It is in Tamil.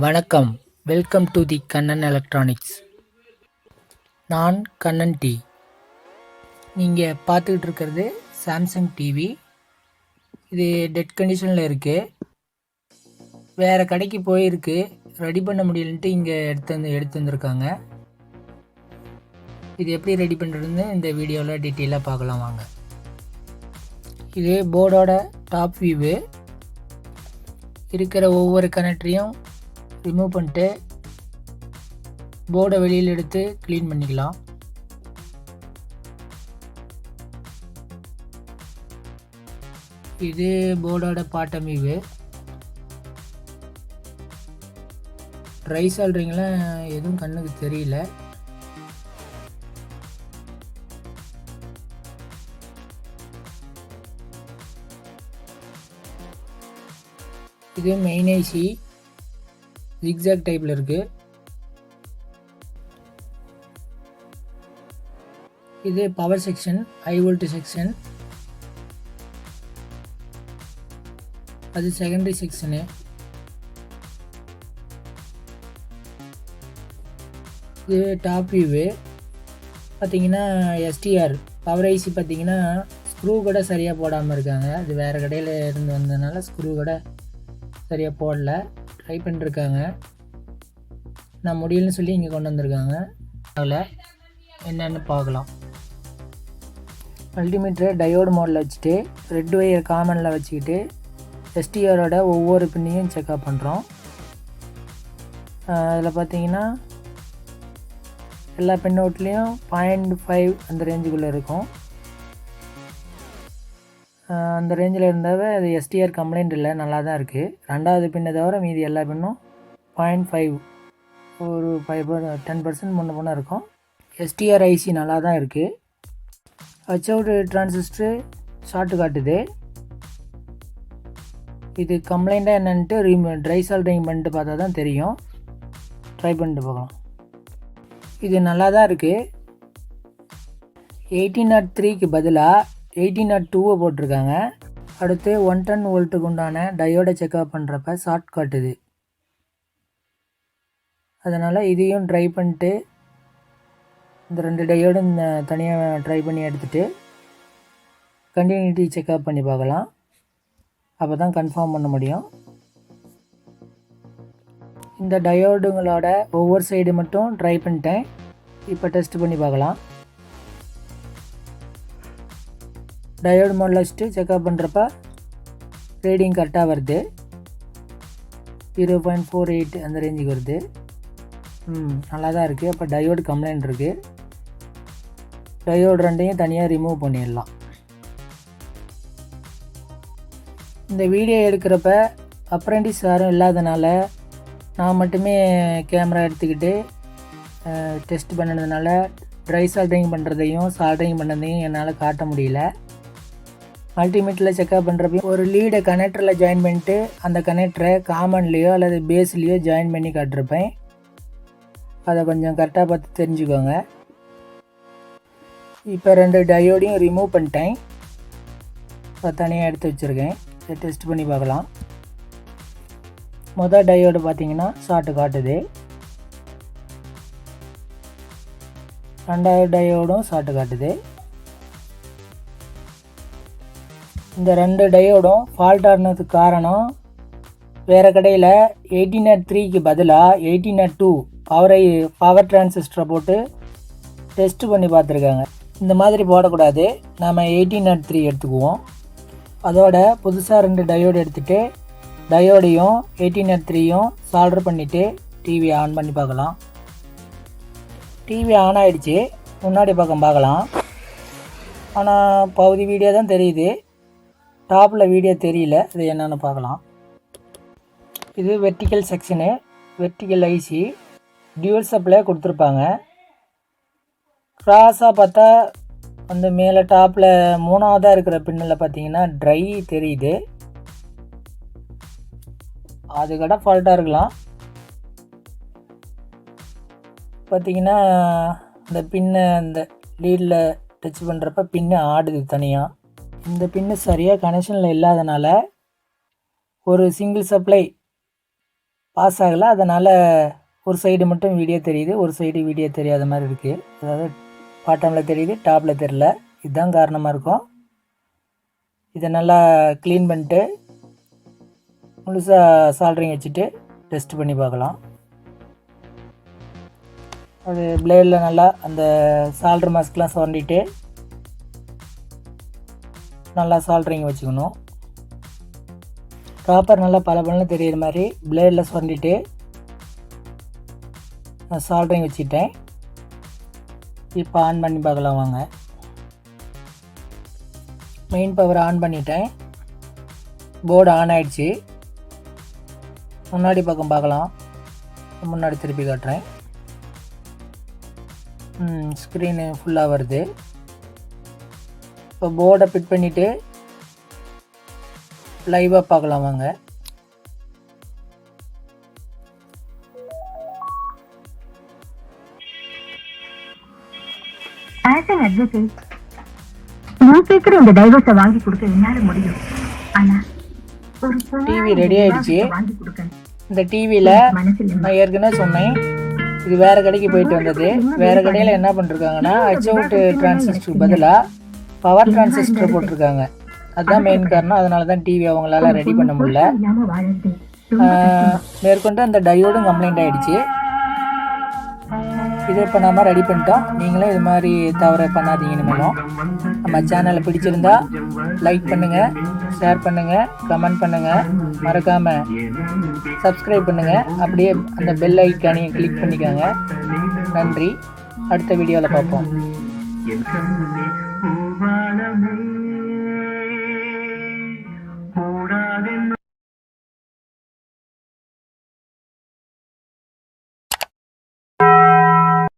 வணக்கம். Welcome to the Kannan electronics. நான் கண்ணன் டி. நீங்கள் பார்த்துக்கிட்டு இருக்கிறது சாம்சங் டிவி. இது டெட் கண்டிஷனில் இருக்குது. வேறு கடைக்கு போயிருக்கு, ரெடி பண்ண முடியலன்ட்டு இங்கே எடுத்து வந்திருக்காங்க. இது எப்படி ரெடி பண்ணுறதுன்னு இந்த வீடியோவில் டீட்டெயிலாக பார்க்கலாம் வாங்க. இது போர்டோட டாப் வியூவு. இருக்கிற ஒவ்வொரு கனெக்டரையும் ரிமூவ் பண்ணிட்டு போர்டை வெளியில் எடுத்து க்ளீன் பண்ணிக்கலாம். இது போர்டோட பாட்டம் வியூவு. ட்ரை சால்ட்ரிங்லாம் எதுவும் கண்ணுக்கு தெரியல. இது மெயின் ஐசி ஜிக்ஸாக் டைப்பில் இருக்குது. இது power section, high volt section. அது செகண்டரி செக்ஷனு. இது டாப் வியூவு. பார்த்தீங்கன்னா எஸ்டிஆர் பவர் ஐசி பார்த்தீங்கன்னா ஸ்க்ரூ கூட சரியாக போடாமல் இருக்காங்க. அது வேறு கடையில் இருந்து வந்ததுனால ஸ்க்ரூ கூட சரியாக போடல. ட்ரை பண்ணிருக்காங்க. நான் முடியலன்னு சொல்லி இங்கே கொண்டு வந்திருக்காங்க. அதில் என்னென்னு பார்க்கலாம். மல்டிமீட்டரை டயோடு மோடில் வச்சுட்டு ரெட் ஒயர் காமனில் வச்சுக்கிட்டு எஸ்டிஆரோட ஒவ்வொரு பின்னையும் செக்அப் பண்ணுறோம். அதில் பார்த்தீங்கன்னா எல்லா பின் அவுட்லேயும் 0.5 அந்த ரேஞ்சுக்குள்ளே இருக்கும். அந்த ரேஞ்சில் இருந்தாவே அது எஸ்டிஆர் கம்ப்ளைண்ட் இல்லை, நல்லா தான் இருக்குது. ரெண்டாவது பின்னை தவிர மீதி எல்லா பின்னும் 0.5 ஒரு 10% முன்ன பின்ன இருக்கும். எஸ்டிஆர் ஐசி நல்லா தான் இருக்குது. ஹச்அவுட் டிரான்சிஸ்டரு ஷார்ட்டு காட்டுது. இது கம்ப்ளைண்ட்டாக என்னன்ட்டு ட்ரை சால்ட்ரிங் பண்ணிட்டு பார்த்தா தான் தெரியும். ட்ரை பண்ணிட்டு போகலாம். இது நல்லா தான் இருக்குது. 1803க்கு பதிலாக 1802 போட்டிருக்காங்க. அடுத்து 110 வோல்ட்டுக்கு உண்டான டயோடை செக்அப் பண்ணுறப்ப ஷார்ட் காட்டுது. அதனால் இதையும் ட்ரை பண்ணிட்டு இந்த 2 டயோடும் தனியாக ட்ரை பண்ணி எடுத்துகிட்டு கண்டினியூட்டி செக்அப் பண்ணி பார்க்கலாம். அப்போ தான் கன்ஃபார்ம் பண்ண முடியும். இந்த டயோடுங்களோட ஒவ்வொரு சைடு மட்டும் ட்ரை பண்ணிட்டேன். இப்போ டெஸ்ட் பண்ணி பார்க்கலாம். டயோடு மோடில் வச்சுட்டு செக்அப் பண்ணுறப்ப ரீடிங் கரெக்டாக வருது. 0.48 அந்த ரேஞ்சுக்கு வருது. நல்லா தான் இருக்குது. அப்போ டயோடு கம்ப்ளைண்ட் இருக்குது. டயோடு ரெண்டையும் தனியாக ரிமூவ் பண்ணிடலாம். இந்த வீடியோ எடுக்கிறப்ப அப்ரெண்டிஸ் யாரும் இல்லாதனால நான் மட்டுமே கேமரா எடுத்துக்கிட்டு டெஸ்ட் பண்ணதுனால ட்ரை சால்ட்ரிங் பண்ணுறதையும் சால்ட்ரிங் பண்ணதையும் என்னால் காட்ட முடியல. மல்டிமீட்டரில் செக்அப் பண்ணுறப்ப ஒரு லீடை கனெக்டரில் ஜாயின் பண்ணிட்டு அந்த கனெக்டரை காமன்லேயோ அல்லது பேஸ்லேயோ ஜாயின் பண்ணி காட்டிருப்பேன். அதை கொஞ்சம் கரெக்டாக பார்த்து தெரிஞ்சுக்கோங்க. இப்போ 2 டயோடையும் ரிமூவ் பண்ணிட்டேன். இப்போ தனியாக எடுத்து வச்சுருக்கேன். இதை டெஸ்ட் பண்ணி பார்க்கலாம். மொதல் டயோடு பார்த்தீங்கன்னா ஷார்ட்டு காட்டுது. ரெண்டாவது டயோடும் ஷார்ட்டு காட்டுது. இந்த 2 டயோடும் ஃபால்ட் ஆனதுக்கு காரணம் வேறு கடையில் 1803க்கு பதிலாக 1802 பவர் டிரான்சிஸ்டரை போட்டு டெஸ்ட்டு பண்ணி பார்த்துருக்காங்க. இந்த மாதிரி போடக்கூடாது. நாம் 1803 எடுத்துக்குவோம். அதோட புதுசாக 2 டயோடு எடுத்துகிட்டு டயோடையும் 1803யும் சால்டர் பண்ணிவிட்டு டிவி ஆன் பண்ணி பார்க்கலாம். டிவி ஆன் ஆகிடுச்சு. முன்னாடி பக்கம் பார்க்கலாம். ஆனால் பகுதி வீடியோ தான் தெரியுது. டாப்பில் வீடியோ தெரியல. இது என்னென்னு பார்க்கலாம். இது vertical section, vertical IC, dual supply கொடுத்துருப்பாங்க. கிராஸாக பார்த்தா அந்த மேலே டாப்பில் 3ஆவதாக இருக்கிற பின்னில் பார்த்தீங்கன்னா ட்ரை தெரியுது. அது கடை ஃபால்ட்டாக இருக்கலாம். பார்த்தீங்கன்னா இந்த பின்னை அந்த லீடில் டச் பண்ணுறப்ப பின்னு ஆடுது தனியாக. இந்த பின்னு சரியாக கனெக்ஷனில் இல்லாதனால ஒரு சிங்கிள் சப்ளை பாஸ் ஆகலை. அதனால் ஒரு சைடு மட்டும் வீடியோ தெரியுது, ஒரு சைடு வீடியோ தெரியாத மாதிரி இருக்குது. அதாவது பாட்டமில் தெரியுது, டாப்பில் தெரில. இதுதான் காரணமாக இருக்கும். இதை நல்லா க்ளீன் பண்ணிட்டு முழுசாக சால்ட்ரிங் வச்சுட்டு டெஸ்ட் பண்ணி பார்க்கலாம். அது பிளேடில் நல்லா அந்த சால்ட்ரு மாஸ்க்லாம் சுரண்டிட்டு நல்லா சால்ட்ரிங் வச்சுக்கணும். ப்ராப்பர் நல்லா பளபளன்னு தெரிகிற மாதிரி பிளேடில் சுரண்டிட்டு நான் சால்ட்ரிங் வச்சுட்டேன். இப்போ ஆன் பண்ணி பார்க்கலாம் வாங்க. மெயின் பவர் ஆன் பண்ணிட்டேன். போர்டு ஆன் ஆகிடுச்சு. முன்னாடி பக்கம் பார்க்கலாம். முன்னாடி திருப்பி காட்டுறேன். ஸ்க்ரீனு ஃபுல்லாக வருது. இப்போ போர்டை ஃபிட் பண்ணிவிட்டு லைவாக பார்க்கலாம் வாங்க. இந்த டைவர்ஸை வாங்கி கொடுக்க என்னால முடியும். ஆனா டிவி ரெடி ஆயிடுச்சு. இந்த டிவியில் நான் ஏற்கனவே சொன்னேன், இது வேறு கடைக்கு போயிட்டு வந்தது. வேறு கடையில் என்ன பண்ணிருக்காங்கன்னா அச்சவுட் டிரான்சிஸ்டர் பதிலாக பவர் டிரான்சிஸ்டர் போட்டிருக்காங்க. அதுதான் மெயின் காரணம். அதனால தான் டிவி அவங்களால ரெடி பண்ண முடியல. மேற்கொண்டு அந்த டயோடும் கம்ப்ளைண்ட் ஆகிடுச்சு. இது இப்போ நம்ம ரெடி பண்ணிட்டோம். நீங்களும் இது மாதிரி தவறு பண்ணாதீங்க. இனிமேலும் நம்ம சேனலை பிடிச்சிருந்தா லைக் பண்ணுங்கள், ஷேர் பண்ணுங்கள், கமெண்ட் பண்ணுங்கள், மறக்காமல் சப்ஸ்கிரைப் பண்ணுங்கள். அப்படியே அந்த பெல் ஐக்கானையும் கிளிக் பண்ணிக்கோங்க. நன்றி. அடுத்த வீடியோவில் பார்ப்போம்.